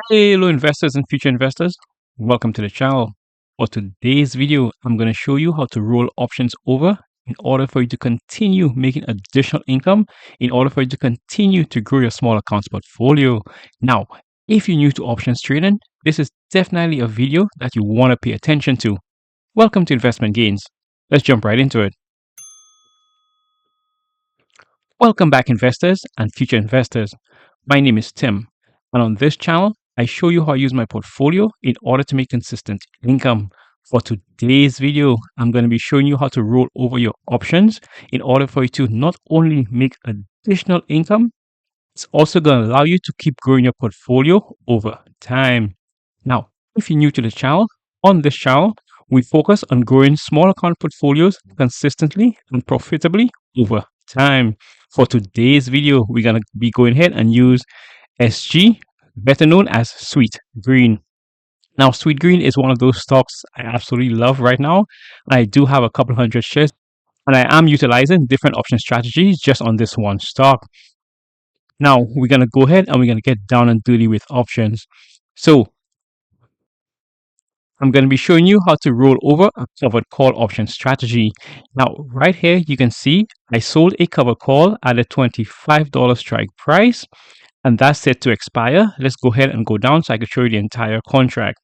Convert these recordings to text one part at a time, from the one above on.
Hello investors and future investors, welcome to the channel. For today's video, I'm going to show you how to roll options over in order for you to continue making additional income, in order for you to continue to grow your small accounts portfolio. Now, if you're new to options trading, this is definitely a video that you want to pay attention to. Welcome to Investment Gains. Let's jump right into it. Welcome back investors and future investors. My name is Tim, and on this channel, I show you how I use my portfolio in order to make consistent income. For today's video, I'm going to be showing you how to roll over your options in order for you to not only make additional income, it's also going to allow you to keep growing your portfolio over time. Now, if you're new to the channel, on this channel, we focus on growing small account portfolios consistently and profitably over time. For today's video, we're going to be going ahead and use SG, better known as Sweet Green. Now, Sweet Green is one of those stocks I absolutely love right now. I do have a couple hundred shares, and I am utilizing different option strategies just on this one stock. Now, we're going to go ahead and we're going to get down and dirty with options. So, I'm going to be showing you how to roll over a covered call option strategy. Now, right here, you can see I sold a covered call at a $25 strike price, and that's set to expire. Let's go ahead and go down so I can show you the entire contract.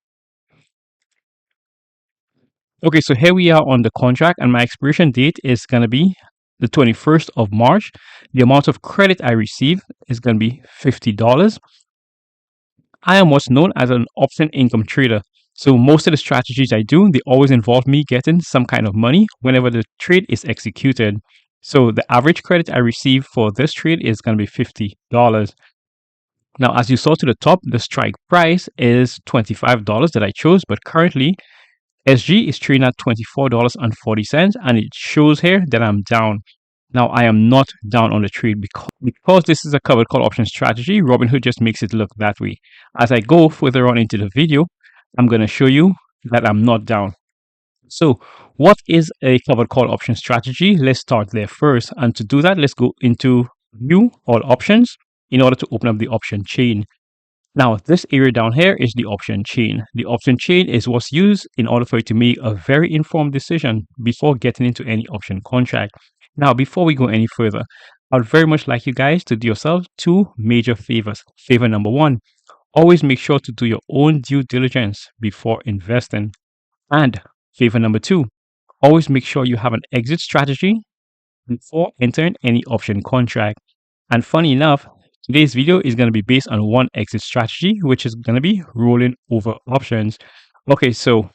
Okay, so here we are on the contract, and my expiration date is going to be the 21st of March. The amount of credit I receive is going to be $50. I am what's known as an option income trader. So most of the strategies I do, they always involve me getting some kind of money whenever the trade is executed. So the average credit I receive for this trade is going to be $50. Now, as you saw to the top, the strike price is $25 that I chose, but currently SG is trading at $24.40, and it shows here that I'm down. Now, I am not down on the trade because this is a covered call option strategy. Robinhood just makes it look that way. As I go further on into the video, I'm going to show you that I'm not down. So, what is a covered call option strategy? Let's start there first. And to do that, let's go into View All Options in order to open up the option chain. Now, this area down here is the option chain. The option chain is what's used in order for you to make a very informed decision before getting into any option contract. Now, before we go any further, I would very much like you guys to do yourselves two major favors. Favor number one, always make sure to do your own due diligence before investing. And favor number two, always make sure you have an exit strategy before entering any option contract. And funny enough, today's video is going to be based on one exit strategy, which is going to be rolling over options. Okay, so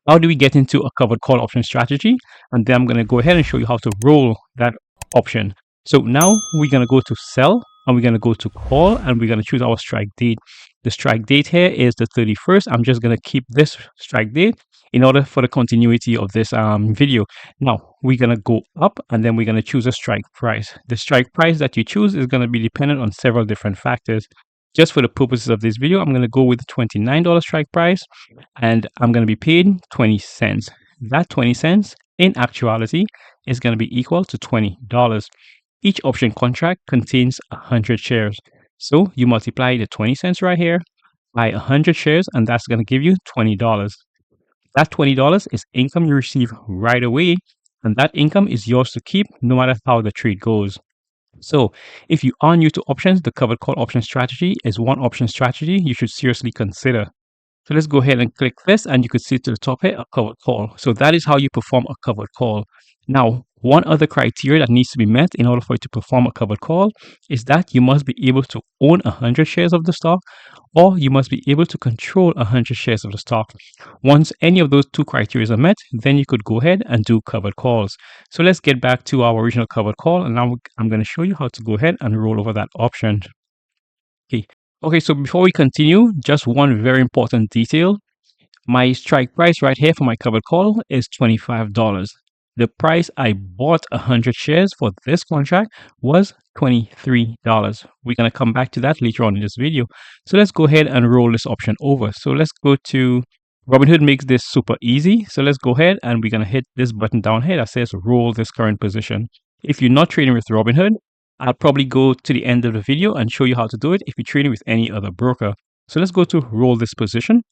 how do we get into a covered call option strategy? And then I'm going to go ahead and show you how to roll that option. So now we're going to go to sell, and we're going to go to call, and we're going to choose our strike date. The strike date here is the 31st. I'm just going to keep this strike date in order for the continuity of this video. Now, we're going to go up, and then we're going to choose a strike price. The strike price that you choose is going to be dependent on several different factors. Just for the purposes of this video, I'm going to go with the $29 strike price, and I'm going to be paid 20 cents. That 20 cents in actuality is going to be equal to $20. Each option contract contains 100 shares. So you multiply the 20 cents right here by 100 shares, and that's going to give you $20. That $20 is income you receive right away, and that income is yours to keep no matter how the trade goes. So if you are new to options, the covered call option strategy is one option strategy you should seriously consider. So let's go ahead and click this, and you can see to the top here, a covered call. So that is how you perform a covered call. Now, one other criteria that needs to be met in order for you to perform a covered call is that you must be able to own 100 shares of the stock, or you must be able to control 100 shares of the stock. Once any of those two criteria are met, then you could go ahead and do covered calls. So let's get back to our original covered call, and now I'm going to show you how to go ahead and roll over that option. Okay, so before we continue, just one very important detail. My strike price right here for my covered call is $25. The price I bought 100 shares for this contract was $23. We're going to come back to that later on in this video. So let's go ahead and roll this option over. So let's go to Robinhood. Makes this super easy. So let's go ahead and we're going to hit this button down here that says roll this current position. If you're not trading with Robinhood, I'll probably go to the end of the video and show you how to do it if you're trading with any other broker. So let's go to roll this position.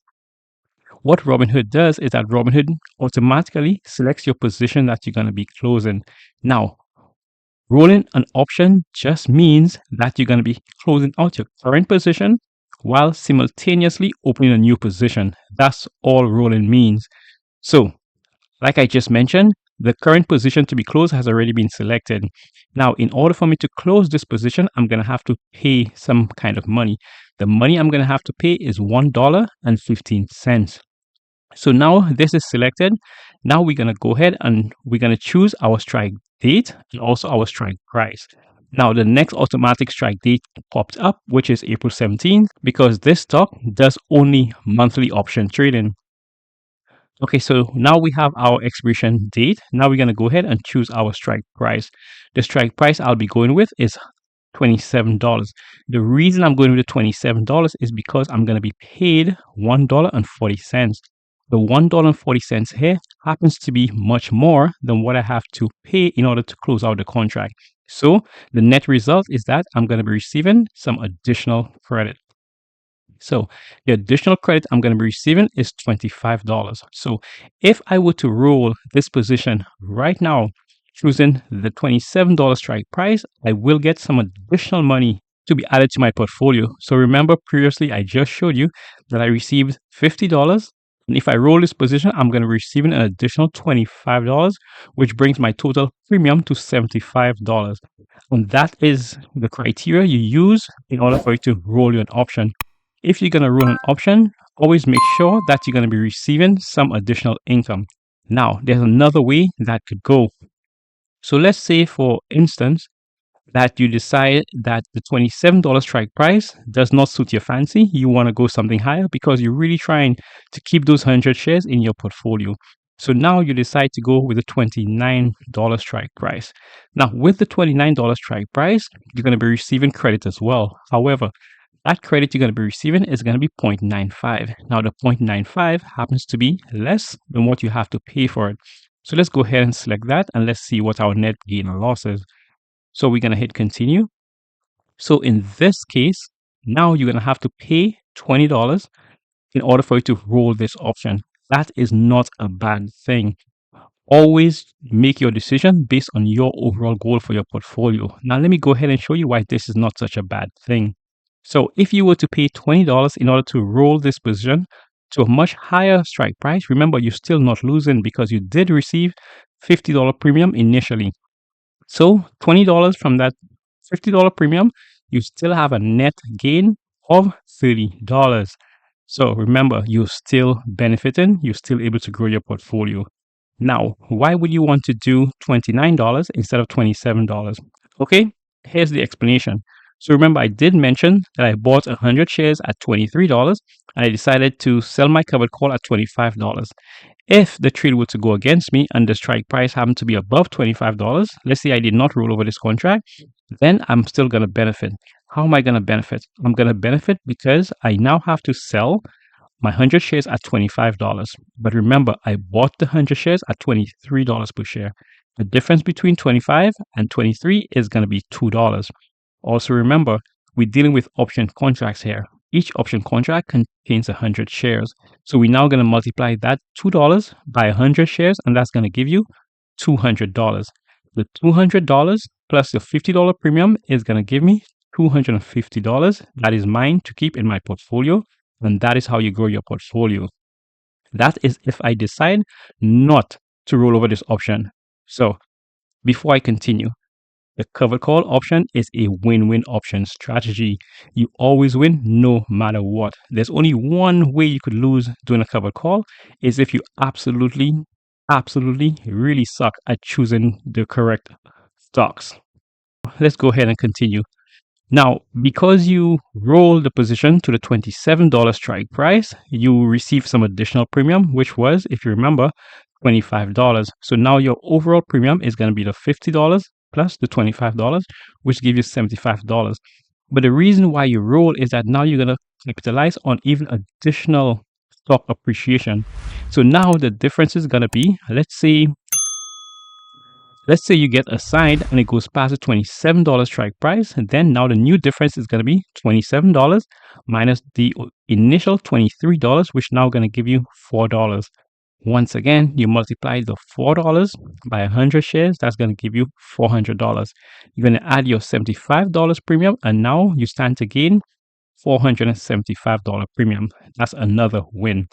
What Robinhood does is that Robinhood automatically selects your position that you're going to be closing. Now, rolling an option just means that you're going to be closing out your current position while simultaneously opening a new position. That's all rolling means. So, like I just mentioned, the current position to be closed has already been selected. Now, in order for me to close this position, I'm going to have to pay some kind of money. The money I'm going to have to pay is $1.15. So now this is selected. Now we're going to go ahead and we're going to choose our strike date and also our strike price. Now the next automatic strike date popped up, which is April 17th, because this stock does only monthly option trading. Okay, so now we have our expiration date. Now we're going to go ahead and choose our strike price. The strike price I'll be going with is $27. The reason I'm going with the $27 is because I'm going to be paid $1.40. The $1.40 here happens to be much more than what I have to pay in order to close out the contract. So the net result is that I'm going to be receiving some additional credit. So the additional credit I'm going to be receiving is $25. So if I were to roll this position right now, choosing the $27 strike price, I will get some additional money to be added to my portfolio. So remember, previously I just showed you that I received $50. And if I roll this position, I'm going to be receiving an additional $25, which brings my total premium to $75. And that is the criteria you use in order for you to roll your option. If you're going to roll an option, always make sure that you're going to be receiving some additional income. Now, there's another way that could go. So let's say, for instance, that you decide that the $27 strike price does not suit your fancy. You want to go something higher because you're really trying to keep those 100 shares in your portfolio. So now you decide to go with the $29 strike price. Now, with the $29 strike price, you're going to be receiving credit as well. However, that credit you're going to be receiving is going to be 0.95. Now, the 0.95 happens to be less than what you have to pay for it. So let's go ahead and select that, and let's see what our net gain or loss is. So we're going to hit continue. So in this case, now you're going to have to pay $20 in order for you to roll this option. That is not a bad thing. Always make your decision based on your overall goal for your portfolio. Now, let me go ahead and show you why this is not such a bad thing. So if you were to pay $20 in order to roll this position to a much higher strike price, remember, you're still not losing because you did receive $50 premium initially. So $20 from that $50 premium, you still have a net gain of $30. So remember, you're still benefiting, you're still able to grow your portfolio. Now, why would you want to do $29 instead of $27? Okay, here's the explanation. So remember, I did mention that I bought 100 shares at $23 and I decided to sell my covered call at $25. If the trade were to go against me and the strike price happened to be above $25, let's say I did not roll over this contract, then I'm still going to benefit. How am I going to benefit? I'm going to benefit because I now have to sell my 100 shares at $25. But remember, I bought the 100 shares at $23 per share. The difference between 25 and 23 is going to be $2. Also remember, we're dealing with option contracts here. Each option contract contains 100 shares. So we're now going to multiply that $2 by 100 shares, and that's going to give you $200. The $200 plus the $50 premium is going to give me $250. That is mine to keep in my portfolio, and that is how you grow your portfolio. That is if I decide not to roll over this option. So before I continue, the covered call option is a win-win option strategy. You always win no matter what. There's only one way you could lose doing a covered call is if you absolutely really suck at choosing the correct stocks. Let's go ahead and continue. Now, because you roll the position to the $27 strike price, you receive some additional premium, which was, if you remember, $25. So now your overall premium is going to be the $50 plus the $25, which gives you $75. But the reason why you roll is that now you're going to capitalize on even additional stock appreciation. So now the difference is going to be, let's say Let's say you get assigned and it goes past the $27 strike price, and then now the new difference is going to be $27 minus the initial $23, which now going to give you $4. Once again, you multiply the $4 by 100 shares, that's going to give you $400. You're going to add your $75 premium, and now you stand to gain $475 premium. That's another win.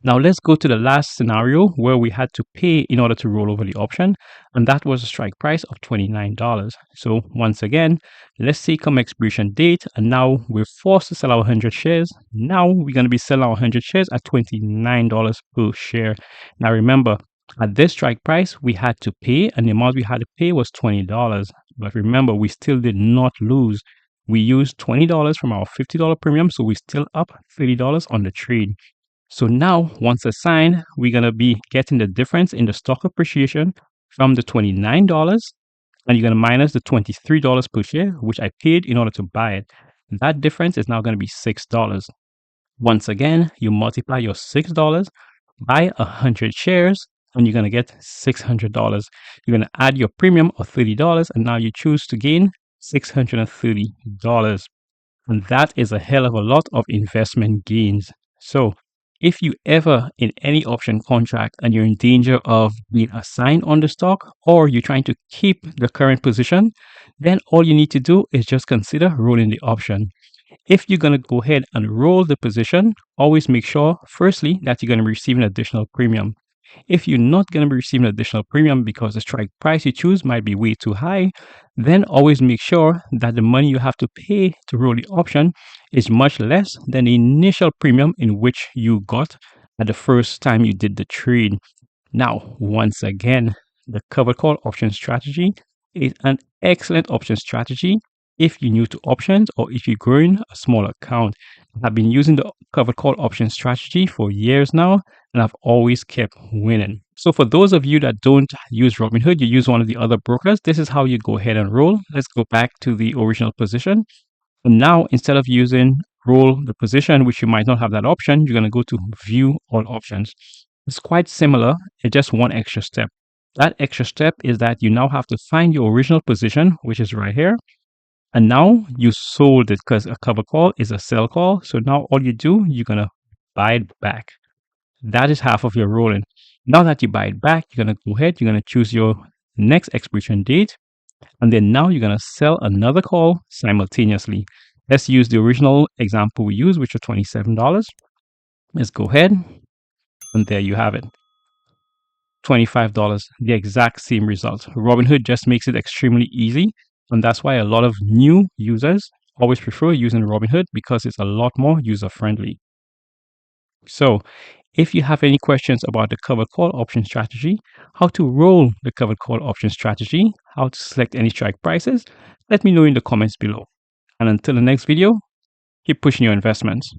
Now let's go to the last scenario where we had to pay in order to roll over the option, and that was a strike price of $29. So once again, let's say come expiration date, and now we're forced to sell our 100 shares. Now we're going to be selling our 100 shares at $29 per share. Now remember, at this strike price, we had to pay, and the amount we had to pay was $20. But remember, we still did not lose. We used $20 from our $50 premium, so we're still up $30 on the trade. So now, once assigned, we're going to be getting the difference in the stock appreciation from the $29, and you're going to minus the $23 per share, which I paid in order to buy it. That difference is now going to be $6. Once again, you multiply your $6 by 100 shares, and you're going to get $600. You're going to add your premium of $30, and now you choose to gain $630. And that is a hell of a lot of investment gains. So if you ever in any option contract and you're in danger of being assigned on the stock, or you're trying to keep the current position, then all you need to do is just consider rolling the option. If you're going to go ahead and roll the position, always make sure, firstly, that you're going to receive an additional premium. If you're not going to be receiving additional premium because the strike price you choose might be way too high, then always make sure that the money you have to pay to roll the option is much less than the initial premium in which you got at the first time you did the trade. Now, once again, the covered call option strategy is an excellent option strategy if you're new to options or if you're growing a small account. I've been using the covered call option strategy for years now, and I've always kept winning. So for those of you that don't use Robinhood, you use one of the other brokers, this is how you go ahead and roll. Let's go back to the original position. And now, instead of using roll the position, which you might not have that option, you're going to go to view all options. It's quite similar. It's just one extra step. That extra step is that you now have to find your original position, which is right here. And now you sold it because a cover call is a sell call. So now all you do, you're going to buy it back. That is half of your rolling. Now that you buy it back, you're going to go ahead, you're going to choose your next expiration date. And then now you're going to sell another call simultaneously. Let's use the original example we used, which was $27. Let's go ahead. And there you have it. $25, the exact same result. Robinhood just makes it extremely easy. And that's why a lot of new users always prefer using Robinhood because it's a lot more user-friendly. So if you have any questions about the covered call option strategy, how to roll the covered call option strategy, how to select any strike prices, let me know in the comments below. And until the next video, keep pushing your investments.